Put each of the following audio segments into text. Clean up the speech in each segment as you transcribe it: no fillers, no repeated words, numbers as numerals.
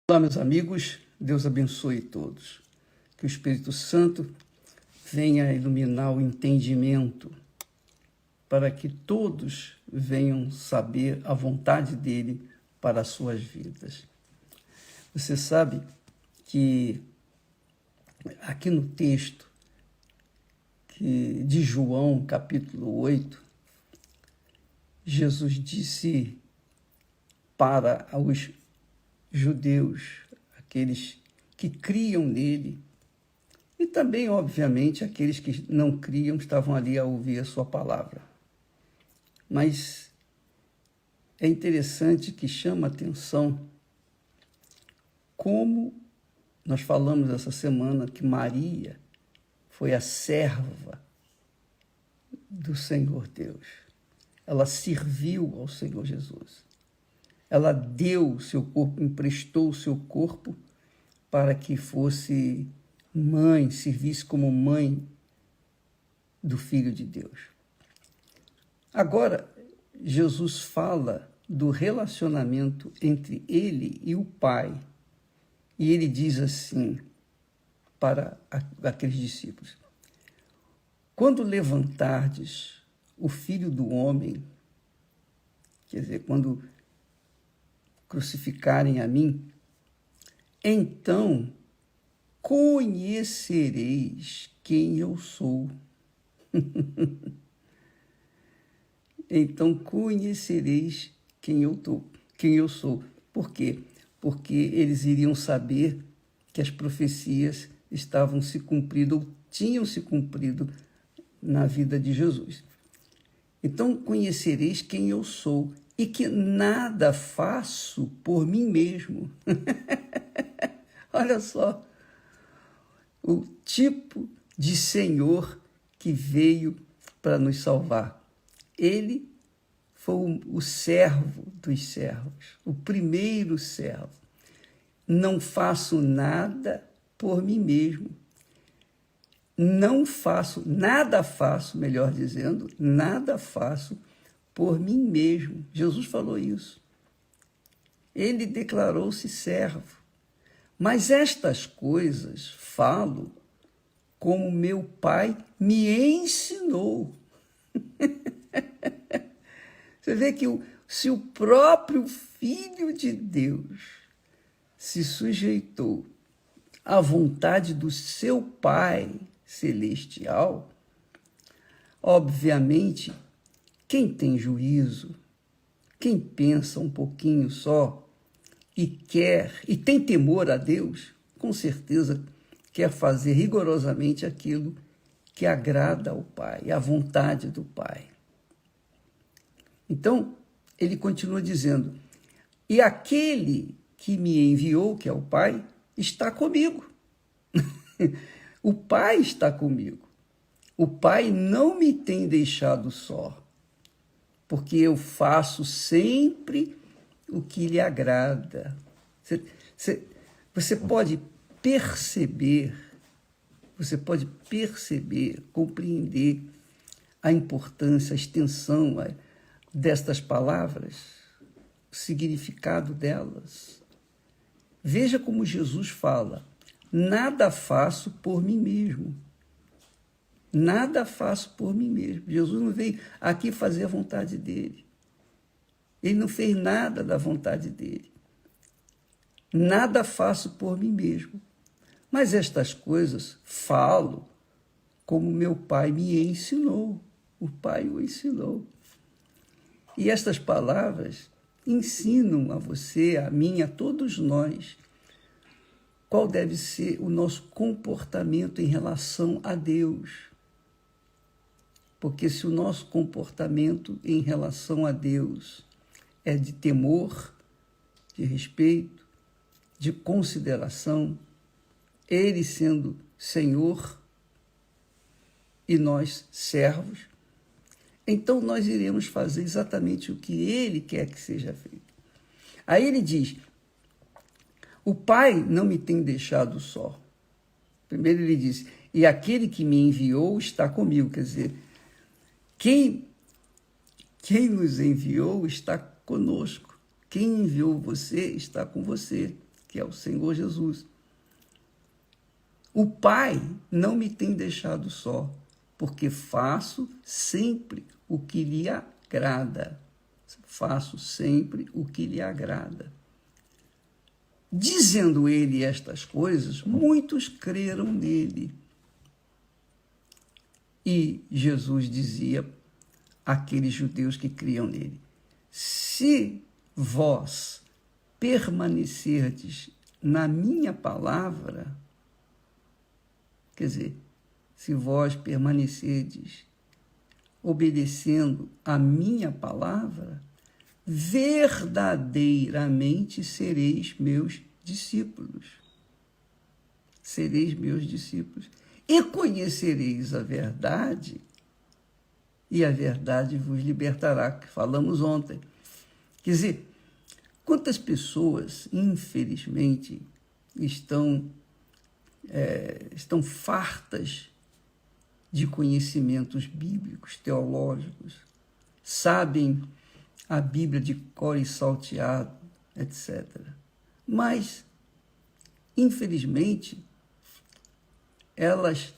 Olá, meus amigos, Deus abençoe todos. Que o Espírito Santo venha iluminar o entendimento para que todos venham saber a vontade dele para as suas vidas. Você sabe que aqui no texto de João, capítulo 8, Jesus disse para os judeus, aqueles que criam nele, e também, obviamente, aqueles que não criam estavam ali a ouvir a sua palavra. Mas é interessante que chama a atenção como nós falamos essa semana que Maria foi a serva do Senhor Deus. Ela serviu ao Senhor Jesus. Ela deu o seu corpo, emprestou o seu corpo para que fosse mãe, servisse como mãe do Filho de Deus. Agora, Jesus fala do relacionamento entre ele e o Pai. E ele diz assim para aqueles discípulos: quando levantardes o Filho do Homem, quer dizer, quando crucificarem a mim, então conhecereis quem eu sou. Então conhecereis quem eu sou. Por quê? Porque eles iriam saber que as profecias estavam se cumprindo, ou tinham se cumprido na vida de Jesus. Então conhecereis quem eu sou e que nada faço por mim mesmo. Olha só o tipo de Senhor que veio para nos salvar. Ele foi o servo dos servos, o primeiro servo. Não faço nada por mim mesmo. Nada faço, melhor dizendo, nada faço por mim mesmo. Jesus falou isso. Ele declarou-se servo. Mas estas coisas falo como meu Pai me ensinou. Você vê que se o próprio Filho de Deus se sujeitou à vontade do seu Pai celestial, obviamente, quem tem juízo, quem pensa um pouquinho só e tem temor a Deus, com certeza quer fazer rigorosamente aquilo que agrada ao Pai, a vontade do Pai. Então, ele continua dizendo: e aquele que me enviou, que é o Pai, está comigo. O Pai está comigo. O Pai não me tem deixado só, porque eu faço sempre o que lhe agrada. Você pode perceber, compreender a importância, a extensão destas palavras, o significado delas. Veja como Jesus fala: nada faço por mim mesmo. Nada faço por mim mesmo. Jesus não veio aqui fazer a vontade dele. Ele não fez nada da vontade dele. Nada faço por mim mesmo. Mas estas coisas falo como meu Pai me ensinou. O Pai o ensinou. E estas palavras ensinam a você, a mim, a todos nós, qual deve ser o nosso comportamento em relação a Deus. Porque se o nosso comportamento em relação a Deus é de temor, de respeito, de consideração, Ele sendo Senhor e nós servos, então nós iremos fazer exatamente o que Ele quer que seja feito. Aí ele diz: o Pai não me tem deixado só. Primeiro ele diz: e aquele que me enviou está comigo. Quer dizer, quem nos enviou está conosco. Quem enviou você está com você. que é o Senhor Jesus. O Pai não me tem deixado só, porque faço sempre o que lhe agrada. Faço sempre o que lhe agrada. Dizendo ele estas coisas, muitos creram nele. E Jesus dizia àqueles judeus que criam nele: se vós permanecerdes na minha palavra, quer dizer, se vós permanecerdes obedecendo a minha palavra, verdadeiramente sereis meus discípulos. Sereis meus discípulos. E conhecereis a verdade, e a verdade vos libertará, que falamos ontem. Quer dizer, quantas pessoas, infelizmente, estão fartas de conhecimentos bíblicos, teológicos, sabem a Bíblia de cor e salteado, etc. Mas, infelizmente, elas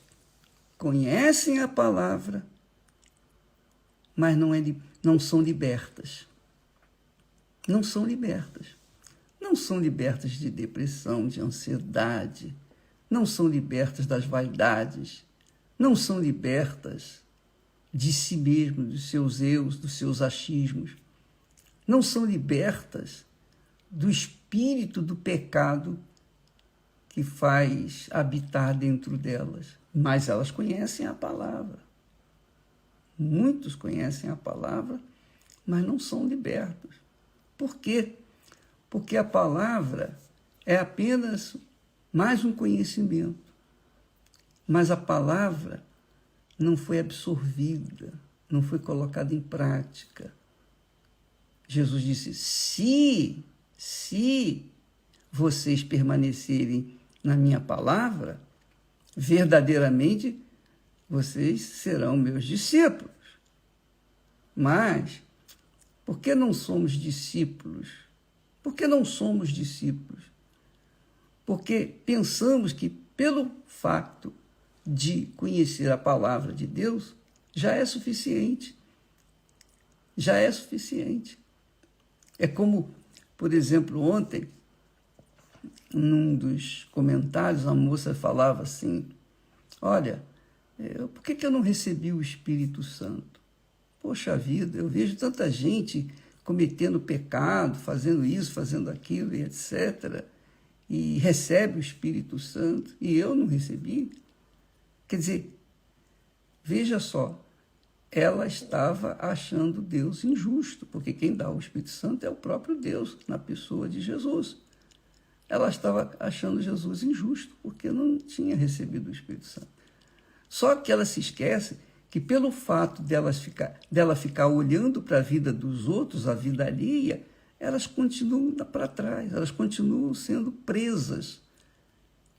conhecem a palavra, mas não são libertas. Não são libertas. Não são libertas de depressão, de ansiedade, não são libertas das vaidades, não são libertas de si mesmos, dos seus eus, dos seus achismos, não são libertas do espírito do pecado que faz habitar dentro delas, mas elas conhecem a palavra. Muitos conhecem a palavra, mas não são libertos. Por quê? Porque a palavra é apenas mais um conhecimento, mas a palavra não foi absorvida, não foi colocada em prática. Jesus disse: se vocês permanecerem na minha palavra, verdadeiramente vocês serão meus discípulos. Mas, por que não somos discípulos? Por que não somos discípulos? Porque pensamos que, pelo fato de conhecer a palavra de Deus, já é suficiente. Já é suficiente. É como, por exemplo, ontem, num dos comentários, a moça falava assim: olha, por que eu não recebi o Espírito Santo? Poxa vida, eu vejo tanta gente cometendo pecado, fazendo isso, fazendo aquilo, e etc., e recebe o Espírito Santo, e eu não recebi. Quer dizer, veja só, ela estava achando Deus injusto, porque quem dá o Espírito Santo é o próprio Deus, na pessoa de Jesus. Ela estava achando Jesus injusto, porque não tinha recebido o Espírito Santo. Só que ela se esquece que, pelo fato dela ficar olhando para a vida dos outros, a vida alheia, elas continuam para trás, elas continuam sendo presas,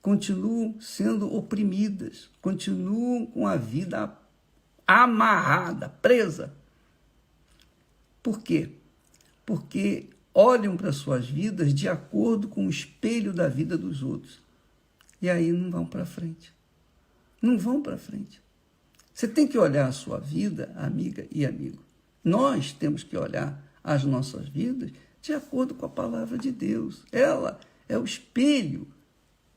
continuam sendo oprimidas, continuam com a vida amarrada, presa. Por quê? Porque olham para suas vidas de acordo com o espelho da vida dos outros. E aí não vão para frente. Não vão para frente. Você tem que olhar a sua vida, amiga e amigo. Nós temos que olhar as nossas vidas de acordo com a palavra de Deus. Ela é o espelho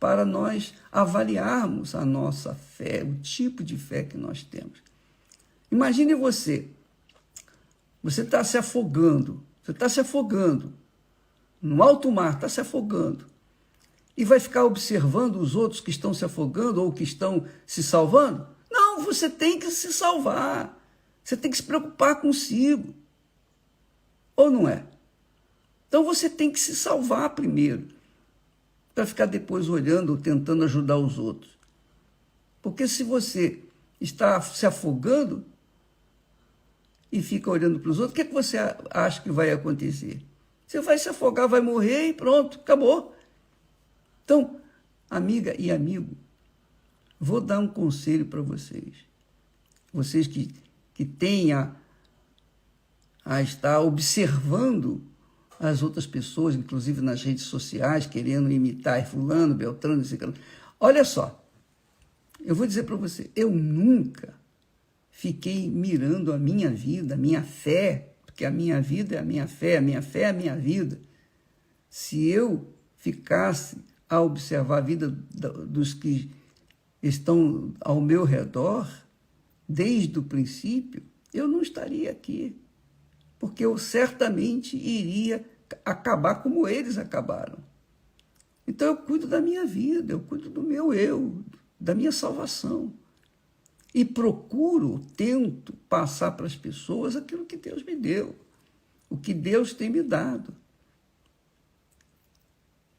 para nós avaliarmos a nossa fé, o tipo de fé que nós temos. Imagine você está se afogando, no alto mar, está se afogando, e vai ficar observando os outros que estão se afogando ou que estão se salvando? Não, você tem que se salvar, você tem que se preocupar consigo, ou não é? Então você tem que se salvar primeiro, para ficar depois olhando ou tentando ajudar os outros. Porque se você está se afogando e fica olhando para os outros, o que você acha que vai acontecer? Você vai se afogar, vai morrer e pronto, acabou. Então, amiga e amigo, vou dar um conselho para vocês. Vocês que têm a estar observando as outras pessoas, inclusive nas redes sociais, querendo imitar fulano, beltrano, ciclano. Olha só, eu vou dizer para você, eu nunca fiquei mirando a minha vida, a minha fé, porque a minha vida é a minha fé é a minha vida. Se eu ficasse a observar a vida dos que estão ao meu redor, desde o princípio, eu não estaria aqui, porque eu certamente iria acabar como eles acabaram. Então eu cuido da minha vida, eu cuido do meu eu, da minha salvação. E tento passar para as pessoas aquilo que Deus me deu, o que Deus tem me dado.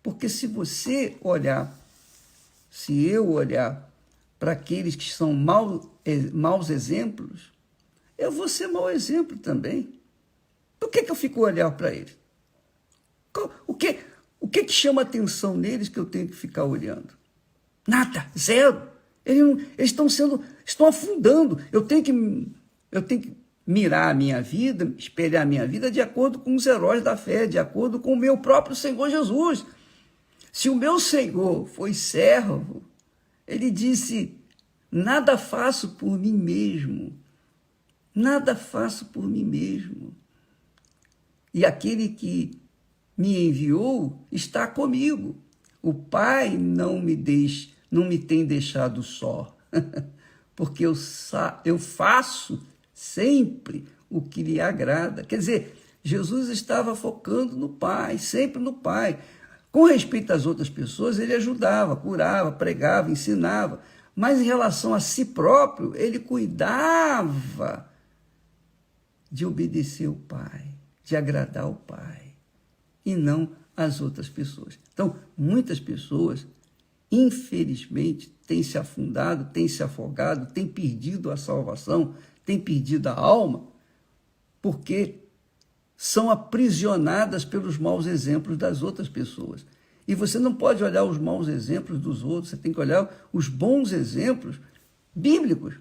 Porque se eu olhar para aqueles que são maus exemplos, eu vou ser mau exemplo também. Por que eu fico olhando para eles? O que chama atenção neles que eu tenho que ficar olhando? Nada, zero. Eles estão afundando. Eu tenho que mirar a minha vida, espelhar a minha vida de acordo com os heróis da fé, de acordo com o meu próprio Senhor Jesus. Se o meu Senhor foi servo, ele disse, nada faço por mim mesmo, nada faço por mim mesmo. E aquele que me enviou está comigo. O Pai não me tem deixado só, porque eu faço sempre o que lhe agrada. Quer dizer, Jesus estava focando no Pai, sempre no Pai. Com respeito às outras pessoas, ele ajudava, curava, pregava, ensinava, mas em relação a si próprio, ele cuidava de obedecer o Pai, de agradar o Pai, e não as outras pessoas. Então, muitas pessoas, infelizmente, têm se afundado, têm se afogado, têm perdido a salvação, têm perdido a alma, porque são aprisionadas pelos maus exemplos das outras pessoas. E você não pode olhar os maus exemplos dos outros, você tem que olhar os bons exemplos bíblicos.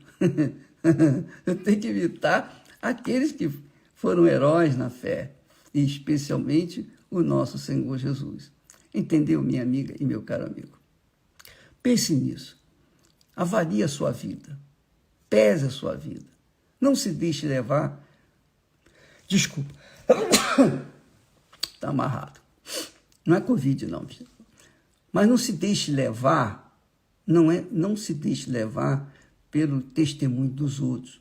Eu tenho que imitar aqueles que foram heróis na fé, e especialmente o nosso Senhor Jesus. Entendeu, minha amiga e meu caro amigo? Pense nisso. Avalie a sua vida. Pese a sua vida. Não se deixe levar. Desculpa. Está amarrado. Não é Covid, não. Mas não se deixe levar, não se deixe levar pelo testemunho dos outros.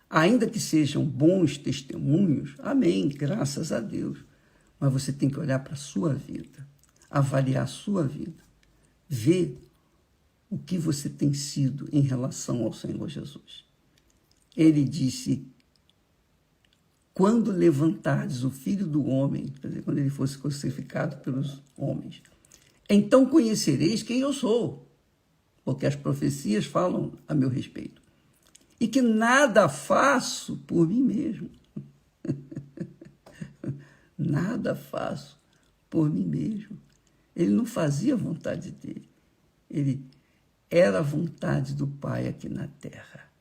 Ainda que sejam bons testemunhos, amém, graças a Deus. Mas você tem que olhar para a sua vida, avaliar a sua vida, ver o que você tem sido em relação ao Senhor Jesus. Ele disse, quando levantardes o Filho do Homem, quer dizer, quando ele fosse crucificado pelos homens, então conhecereis quem eu sou, porque as profecias falam a meu respeito, e que nada faço por mim mesmo. Nada faço por mim mesmo. Ele não fazia a vontade dele, ele era a vontade do Pai aqui na terra.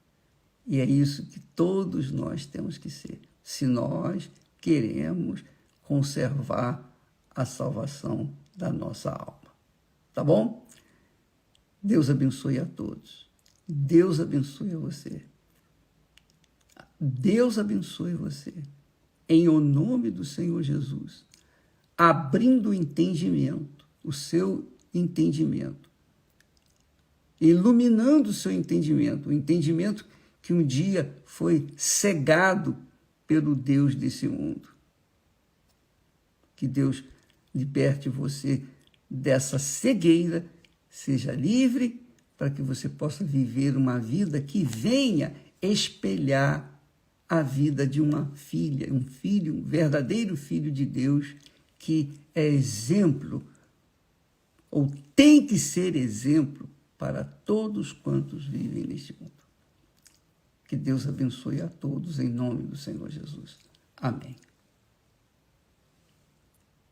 E é isso que todos nós temos que ser, se nós queremos conservar a salvação da nossa alma. Tá bom? Deus abençoe a todos. Deus abençoe a você. Deus abençoe você. Em o nome do Senhor Jesus. Abrindo o entendimento, o seu entendimento. Iluminando o seu entendimento, o entendimento que um dia foi cegado pelo Deus desse mundo. Que Deus liberte você dessa cegueira, seja livre, para que você possa viver uma vida que venha espelhar a vida de uma filha, um filho, um verdadeiro filho de Deus, que é exemplo, ou tem que ser exemplo, para todos quantos vivem neste mundo. Que Deus abençoe a todos, em nome do Senhor Jesus. Amém.